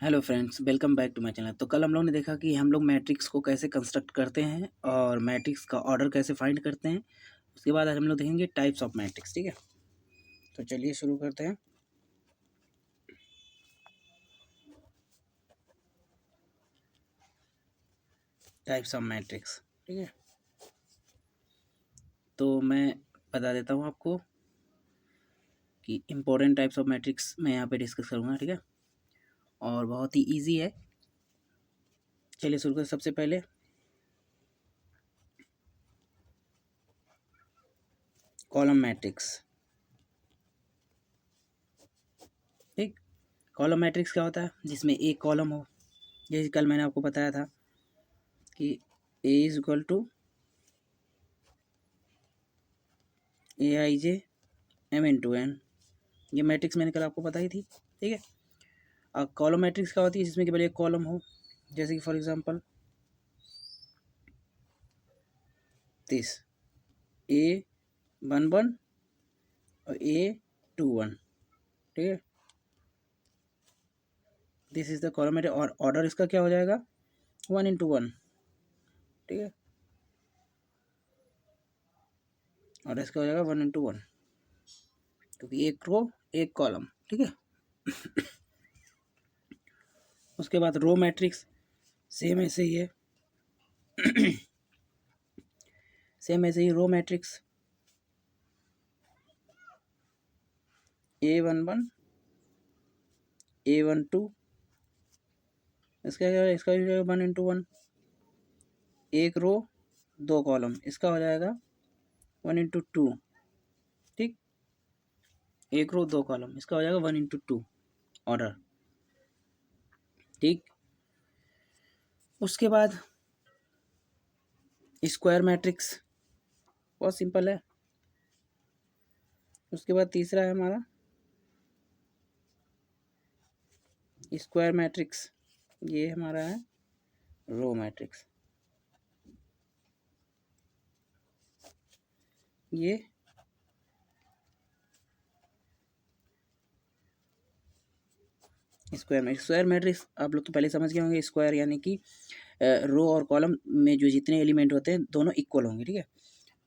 Hello friends, welcome back to my channel. तो कल हम लोग ने देखा कि हम लोग मैट्रिक्स को कैसे कंस्ट्रक्ट करते हैं और मैट्रिक्स का ऑर्डर कैसे फाइंड करते हैं। उसके बाद आज हम लोग देखेंगे टाइप्स ऑफ मैट्रिक्स। ठीक है, तो चलिए शुरू करते हैं। Types of matrix. ठीक है, तो मैं बता देता हूँ आपको कि इम्पोर्टेंट टाइप्स ऑफ मैट्रिक्स मैं यहाँ पे डिस्कस करूँगा। ठीक है, और बहुत ही ईजी है। चलिए शुरू करें। सबसे पहले कॉलम मैट्रिक्स। ठीक, कॉलम मैट्रिक्स क्या होता है? जिसमें एक कॉलम हो। जैसे कल मैंने आपको बताया था कि A is equal to A I J M into N. ये मैट्रिक्स मैंने कल आपको बताई थी। ठीक है, अब कॉलम मैट्रिक्स क्या होती है? जिसमें केवल एक कॉलम हो। जैसे कि फॉर एग्जांपल दिस A11 और A21। ठीक है, this is the column matrix और ऑर्डर इसका क्या हो जाएगा? 1 into 1। ठीक है, ऑर्डर इसका हो जाएगा 1 into 1, क्योंकि एक रो एक कॉलम। ठीक है, उसके बाद रो मैट्रिक्स सेम ऐसे ही है। सेम ऐसे ही रो मैट्रिक्स A11 A12, इसका इसका हो जाएगा 1 into 1। एक रो दो कॉलम, इसका हो जाएगा 1 into 2। ठीक, एक रो दो कॉलम, इसका हो जाएगा 1 into 2 ऑर्डर। ठीक, उसके बाद स्क्वायर मैट्रिक्स, बहुत सिंपल है। उसके बाद तीसरा है हमारा स्क्वायर मैट्रिक्स। ये हमारा है रो मैट्रिक्स। ये स्क्वायर मैट्रिक्स आप लोग तो पहले समझ गए होंगे। स्क्वायर यानी कि रो और कॉलम में जो जितने एलिमेंट होते हैं दोनों इक्वल होंगे। ठीक है,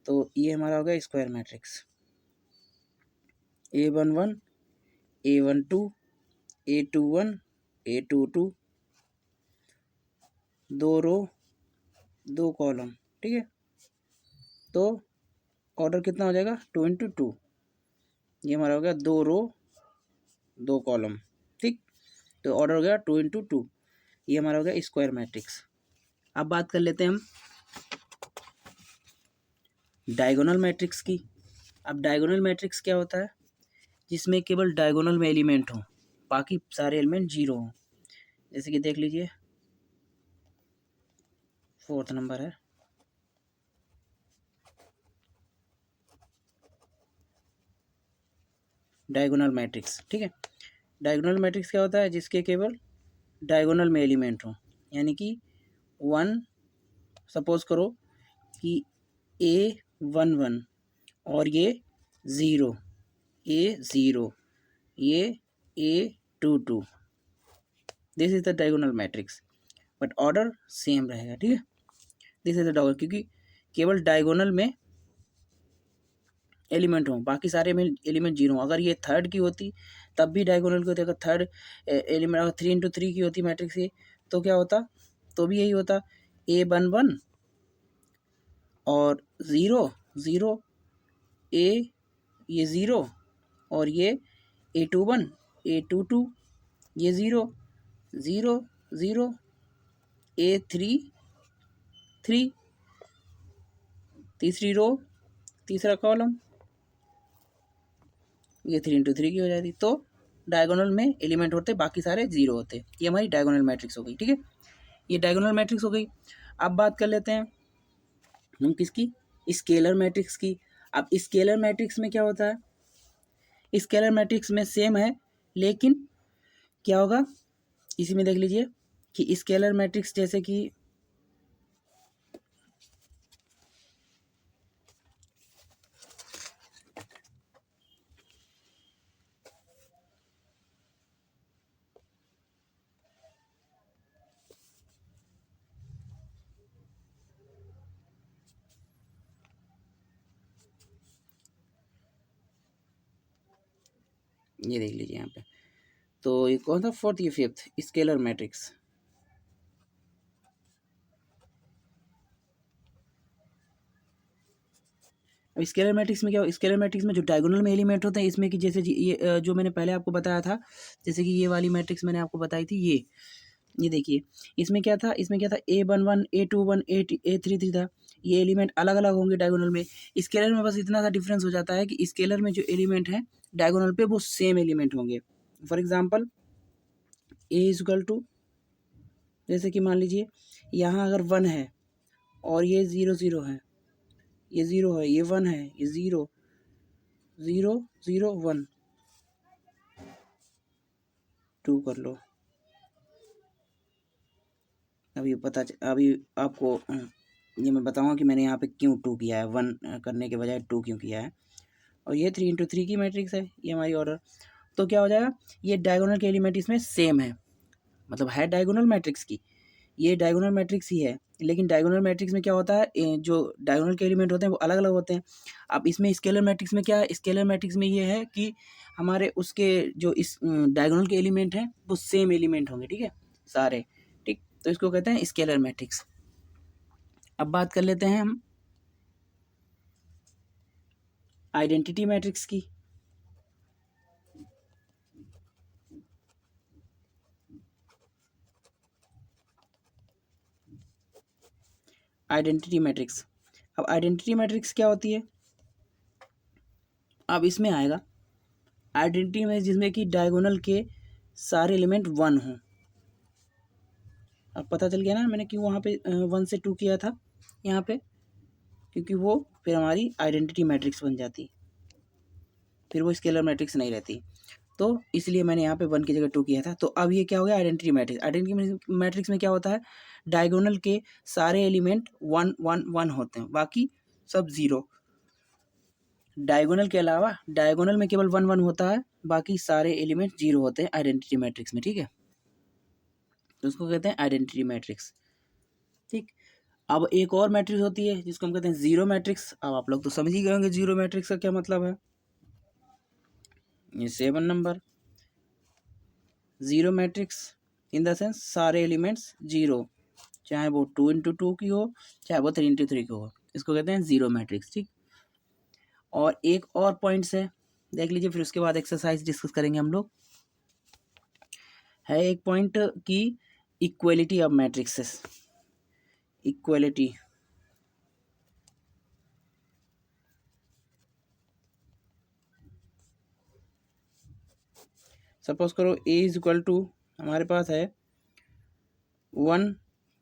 तो ये हमारा होगा square matrix. A11 A12 A21 A22, दो रो दो कॉलम। ठीक है, तो ऑर्डर कितना हो जाएगा? 2 into 2। ये हमारा हो गया दो रो दो कॉलम। ठीक, तो ऑर्डर हो गया 2 into 2। ये हमारा हो गया स्क्वायर मैट्रिक्स। अब बात कर लेते हैं हम डायगोनल मैट्रिक्स की। अब डायगोनल मैट्रिक्स क्या होता है? जिसमें केवल डायगोनल में एलिमेंट हो, बाकी सारे एलिमेंट जीरो हों। जैसे कि देख लीजिए, 4th नंबर है डायगोनल मैट्रिक्स। ठीक है, डायगोनल मैट्रिक्स क्या होता है? जिसके केवल डायगोनल में एलिमेंट हो, यानी कि 1, सपोज करो कि A11 और ये 0 A0 ये A22। This is the diagonal matrix, but order same रहेगा। ठीक है, दिस इज द डायगोनल, क्योंकि केवल डायगोनल में एलिमेंट हो, बाकी सारे में एलिमेंट जीरो हो। अगर ये थर्ड की होती तब भी डायगोनल की होती। अगर थर्ड एलिमेंट अगर 3 into 3 की होती मैट्रिक्स ये, तो क्या होता? तो भी यही होता, A11 और 0 0 ए ये 0 और ये A21 A22 ये 0 0 0 A33, तीसरी रो तीसरा कॉलम, ये 3 into 3 की हो जाती। तो डायगोनल में एलिमेंट होते, बाकी सारे जीरो होते। ये हमारी डायगोनल मैट्रिक्स हो गई। ठीक है, ये डायगोनल मैट्रिक्स हो गई। अब बात कर लेते हैं हम किसकी? स्केलर मैट्रिक्स की। अब स्केलर मैट्रिक्स में क्या होता है? स्केलर मैट्रिक्स में सेम है, लेकिन क्या होगा इसी में देख लीजिए कि स्केलर मैट्रिक्स जैसे कि ये देख लीजिए यहाँ पे। तो ये कौन था, फोर्थ, ये फिफ्थ, स्केलर मैट्रिक्स। अब स्केलर मैट्रिक्स में क्या हो, स्केलर मैट्रिक्स में जो डायगोनल में एलिमेंट होते हैं, इसमें कि जैसे ये जो मैंने पहले आपको बताया था, जैसे कि ये वाली मैट्रिक्स मैंने आपको बताई थी, ये देखिए, इसमें क्या था, A11 A21 A33 था। ये एलिमेंट अलग अलग होंगे डायगोनल में। स्केलर में बस इतना सा डिफरेंस हो जाता है कि स्केलर में जो एलिमेंट है डायगोनल पे वो सेम एलिमेंट होंगे। फॉर एग्जांपल A=, जैसे कि मान लीजिए यहाँ अगर 1 है और ये 0 0 है, ये 0 है, ये 1 है, ये 0 0 0 1 2 कर लो। अभी आपको ये मैं बताऊंगा कि मैंने यहाँ पे क्यों 2 किया है, 1 करने के बजाय 2 क्यों किया है। और ये 3 × 3 की मैट्रिक्स है, ये हमारी ऑर्डर। तो क्या हो जाएगा, ये डायगोनल के एलिमेंट इसमें सेम है, मतलब है डायगोनल मैट्रिक्स की, ये डायगोनल मैट्रिक्स ही है। लेकिन डायगोनल मैट्रिक्स में क्या होता है, जो डायगोनल के एलिमेंट होते हैं वो अलग अलग होते हैं। अब इसमें स्केलर मैट्रिक्स में क्या है, स्केलर मैट्रिक्स में ये है कि हमारे उसके जो इस डायगोनल के एलिमेंट हैं वो सेम एलिमेंट होंगे, ठीक है, सारे, ठीक। तो इसको कहते हैं स्केलर मैट्रिक्स। अब बात कर लेते हैं हम आइडेंटिटी मैट्रिक्स की। आइडेंटिटी मैट्रिक्स, अब आइडेंटिटी मैट्रिक्स क्या होती है, अब इसमें आएगा आइडेंटिटी में जिसमें कि डायगोनल के सारे एलिमेंट 1 हों। अब पता चल गया ना मैंने क्यों वहाँ पे 1 से 2 किया था यहाँ पे, क्योंकि वो फिर हमारी आइडेंटिटी मैट्रिक्स बन जाती, फिर वो स्केलर मैट्रिक्स नहीं रहती। तो इसलिए मैंने यहाँ पे 1 की जगह 2 किया था। तो अब ये क्या हो गया, आइडेंटिटी मैट्रिक्स। आइडेंटिटी मैट्रिक्स में क्या होता है, डायगोनल के सारे एलिमेंट 1 1 1 होते हैं, बाकी सब 0। डायगोनल के अलावा डायगोनल में केवल 1 1 होता है, बाकी सारे एलिमेंट 0 होते हैं आइडेंटिटी मैट्रिक्स में, ठीक है। तो उसको कहते हैं आइडेंटिटी मैट्रिक्स, ठीक। अब एक और मैट्रिक्स होती है जिसको हम कहते हैं जीरो मैट्रिक्स। अब आप लोग तो समझ ही गए होंगे जीरो मैट्रिक्स का क्या मतलब है। ये 7 number zero matrix in the sense सारे एलिमेंट्स 0, चाहे वो 2 × 2 की हो, चाहे वो 3 × 3 की हो, इसको कहते हैं जीरो मैट्रिक्स, ठीक। और एक और पॉइंट्स है, देख लीजिए, फिर उसके बाद एक्सरसाइज डिस्कस करेंगे हम लोग। है एक पॉइंट की equality of matrixes, equality. Suppose करो A = हमारे पास है 1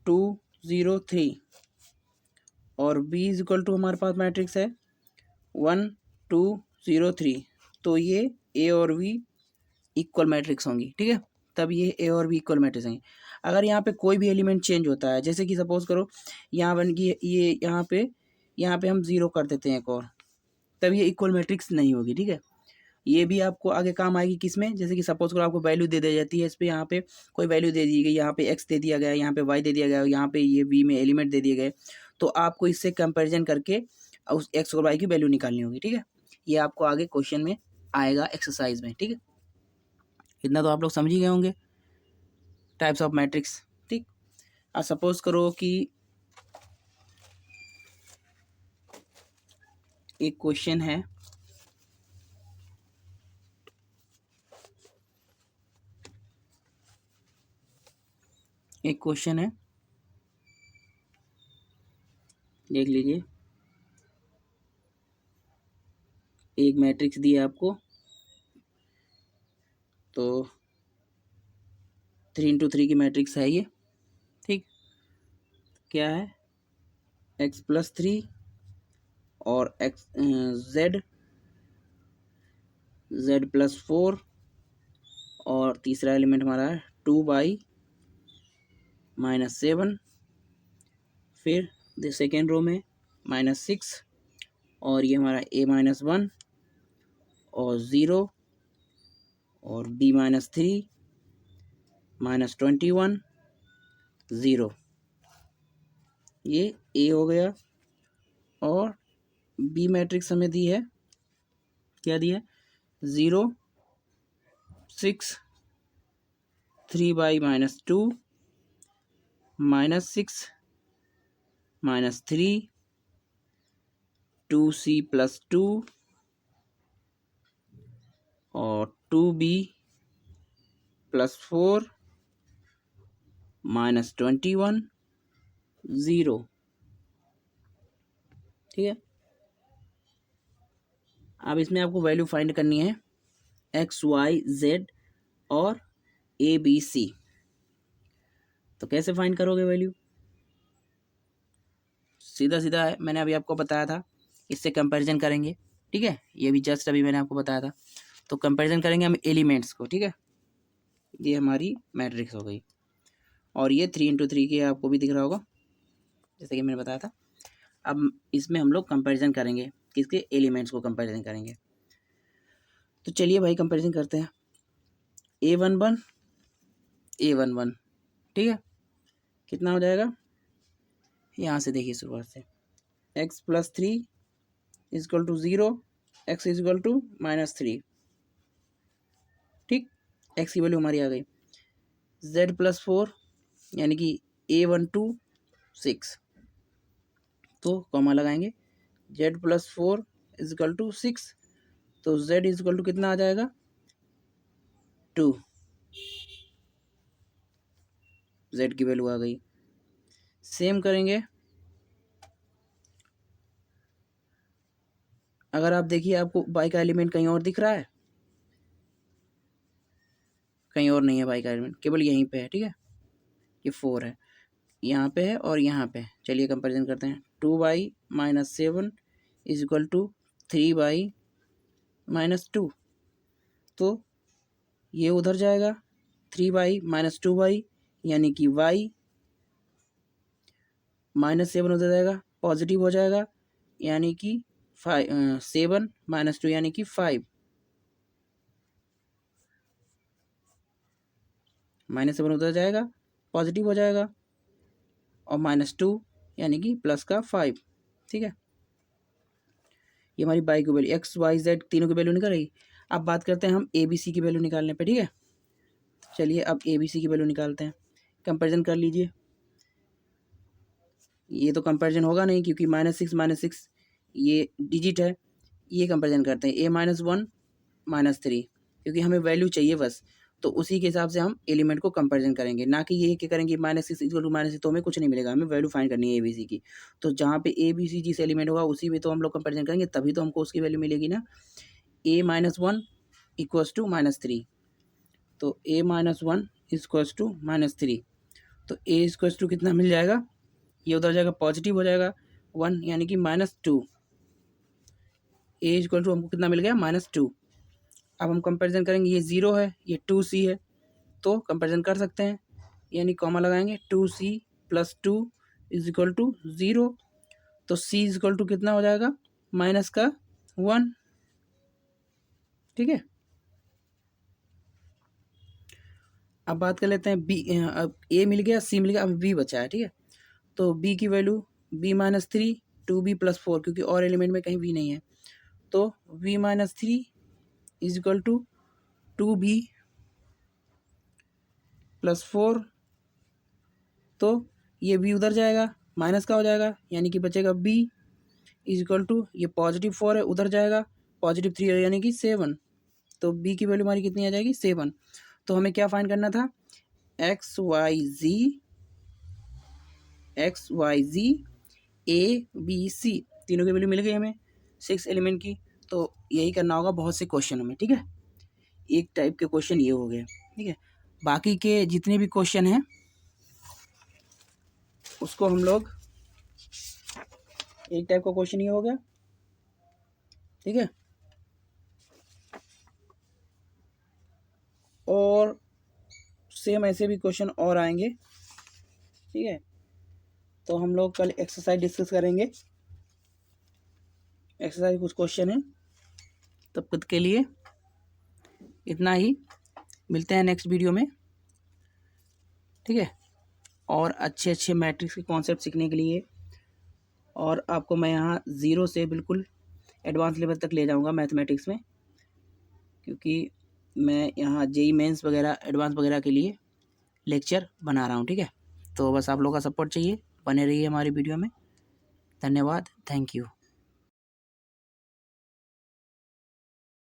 2 0 3 और B = हमारे पास मैट्रिक्स है 1 2 0 3। तो ये A और B इक्वल मैट्रिक्स होंगी, ठीक है, तब ये A और B इक्वल मैट्रिक्स होंगी। अगर यहाँ पे कोई भी एलिमेंट चेंज होता है, जैसे कि सपोज करो यहाँ बन गई ये, यहाँ पे हम 0 कर देते हैं एक और, तब ये इक्वल मैट्रिक्स नहीं होगी, ठीक है। ये भी आपको आगे काम आएगी किसमें, जैसे कि सपोज करो आपको वैल्यू दे दी जाती है, इस पे यहाँ पे कोई वैल्यू दे दी गई, यहाँ पे x दे दिया गया, यहाँ पे y दे दिया गया, यहाँ पे ये b में एलिमेंट दे दिए गए, तो आपको इससे कंपैरिजन करके उस x और y की वैल्यू निकालनी होगी, ठीक है। ये आपको आगे क्वेश्चन में आएगा एक्सरसाइज में, ठीक है। इतना तो आप लोग समझ ही गए होंगे टाइप्स ऑफ मैट्रिक्स, ठीक। अब सपोज करो कि एक क्वेश्चन है, एक क्वेश्चन है, देख लीजिए। एक मैट्रिक्स दिया आपको, तो 3 × 3 की मैट्रिक्स है ये, ठीक। क्या है, x+3 और z+4 और तीसरा एलिमेंट हमारा है 2y-7, फिर सेकेंड रो में -6 और ये हमारा a-1 और 0 और b-3 -21 0, ये a हो गया। और बी मैट्रिक्स हमें दी है, क्या दी है, 0 6 3y minus 2 minus 6 minus 3 2c plus 2 और 2b प्लस 4 माइनस 21 0। ठीक है, अब इसमें आपको वैल्यू फाइंड करनी है एक्स वाई जेड और ए बी सी। तो कैसे फाइंड करोगे वैल्यू? सीधा सीधा है, मैंने अभी आपको बताया था, इससे कंपैरिजन करेंगे। ठीक है, ये भी जस्ट अभी मैंने आपको बताया था। तो कंपैरिजन करेंगे हम एलिमेंट्स को। ठीक है, ये हमारी मैट्रिक्स हो गई और ये 3 × 3 की आपको भी दिख रहा होगा जैसे कि मैंने बताया था। अब इसमें हम लोग कंपैरिजन करेंगे, किसके? एलिमेंट्स को कंपैरिजन करेंगे। तो चलिए भाई कंपैरिजन करते हैं। A11 A11, ठीक है, कितना हो जाएगा? यहाँ से देखिए शुरुआत से, x + 3 = 0, x = -3। ठीक, x की वैल्यू हमारी आ गई। z + 4 यानी कि A12 6, तो कॉमा लगाएंगे। z + 4 = 6, तो z = कितना आ जाएगा? 2। z की वैल्यू आ गई। सेम करेंगे, अगर आप देखिए आपको y का एलिमेंट कहीं और दिख रहा है? कहीं और नहीं है y का एलिमेंट, केवल यहीं पे है। ठीक है, ये 4 है, यहाँ पे है और यहाँ पे है। चलिए कंपैरिजन करते हैं। 2y - 7 = 3y - 2, तो ये उधर जाएगा 3y - 2y यानी कि y -7 उधर जाएगा, पॉजिटिव हो जाएगा यानी कि 7 - 2 यानी कि 5, -7 उधर जाएगा, पॉजिटिव हो जाएगा, और -2 यानी कि प्लस का 5। ठीक है, ये हमारी y की वैल्यू, x y z तीनों की वैल्यू निकल रही। अब बात करते हैं हम ए बी सी की वैल्यू निकालने पे। ठीक है, चलिए अब ए बी सी की वैल्यू निकालते हैं। कंपैरिजन कर लीजिए। ये तो कंपैरिजन होगा नहीं क्योंकि -6 ये डिजिट है। ये कंपैरिजन करते हैं A-1 -3, क्योंकि हमें वैल्यू चाहिए बस, तो उसी के हिसाब से हम एलिमेंट को कंपैरिजन करेंगे, ना कि ये कि करेंगे -6 = -6, तो हमें कुछ नहीं मिलेगा। हमें वैल्यू फाइंड करनी है ए बी सी की। तो जहाँ पे ए बी सी जिस एलिमेंट होगा उसी में तो हम लोग कंपैरिजन करेंगे, तभी तो हमको उसकी वैल्यू मिलेगी ना। A-1 = -3, तो A-1 = -3, तो A = कितना मिल जाएगा? ये उधर जाएगा, पॉजिटिव हो जाएगा 1 यानी कि -2। A = हमको कितना मिल गया? -2। अब हम कंपैरिजन करेंगे, ये 0 है, ये 2c है, तो कंपैरिजन कर सकते हैं, यानी कॉमा लगाएंगे। 2c + 2 = 0, तो c = कितना हो जाएगा? -1। ठीक है, अब बात कर लेते हैं बी। अब ए मिल गया, सी मिल गया, अब बी बचा है। ठीक है, तो बी की वैल्यू b - 3 2b + 4, क्योंकि और एलिमेंट में कहीं b नहीं है, तो b - 3 = 2b + 4, तो ये b उधर जाएगा, माइनस का हो जाएगा, यानी कि बचेगा b = ये +4 है, उधर जाएगा, +3 है यानी कि 7, तो b की वैल्यू हमारी कितनी आ जाएगी? 7। तो हमें क्या फाइंड करना था? X y z a b c तीनों की वैल्यू मिल गई हमें 6 एलिमेंट की। तो यही करना होगा बहुत से क्वेश्चन में। ठीक है, एक टाइप के क्वेश्चन ये हो गए। ठीक है, बाकी के जितने भी क्वेश्चन हैं उसको हम लोग, एक टाइप का क्वेश्चन ये हो गया। ठीक है, और सेम ऐसे भी क्वेश्चन और आएंगे। ठीक है, तो हम लोग कल एक्सरसाइज डिस्कस करेंगे। एक्सरसाइज कुछ क्वेश्चन है, तब तक के लिए इतना ही, मिलते हैं नेक्स्ट वीडियो में। ठीक है, और अच्छे अच्छे मैट्रिक्स के कॉन्सेप्ट सीखने के लिए, और आपको मैं यहाँ 0 से बिल्कुल एडवांस लेवल तक ले जाऊँगा मैथमेटिक्स में, क्योंकि मैं यहाँ जेई मेंस वगैरह एडवांस वगैरह के लिए लेक्चर बना रहा हूँ, ठीक है। तो बस आप लोगों का सपोर्ट चाहिए, बने रहिए हमारी वीडियो में। धन्यवाद, थैंक यू।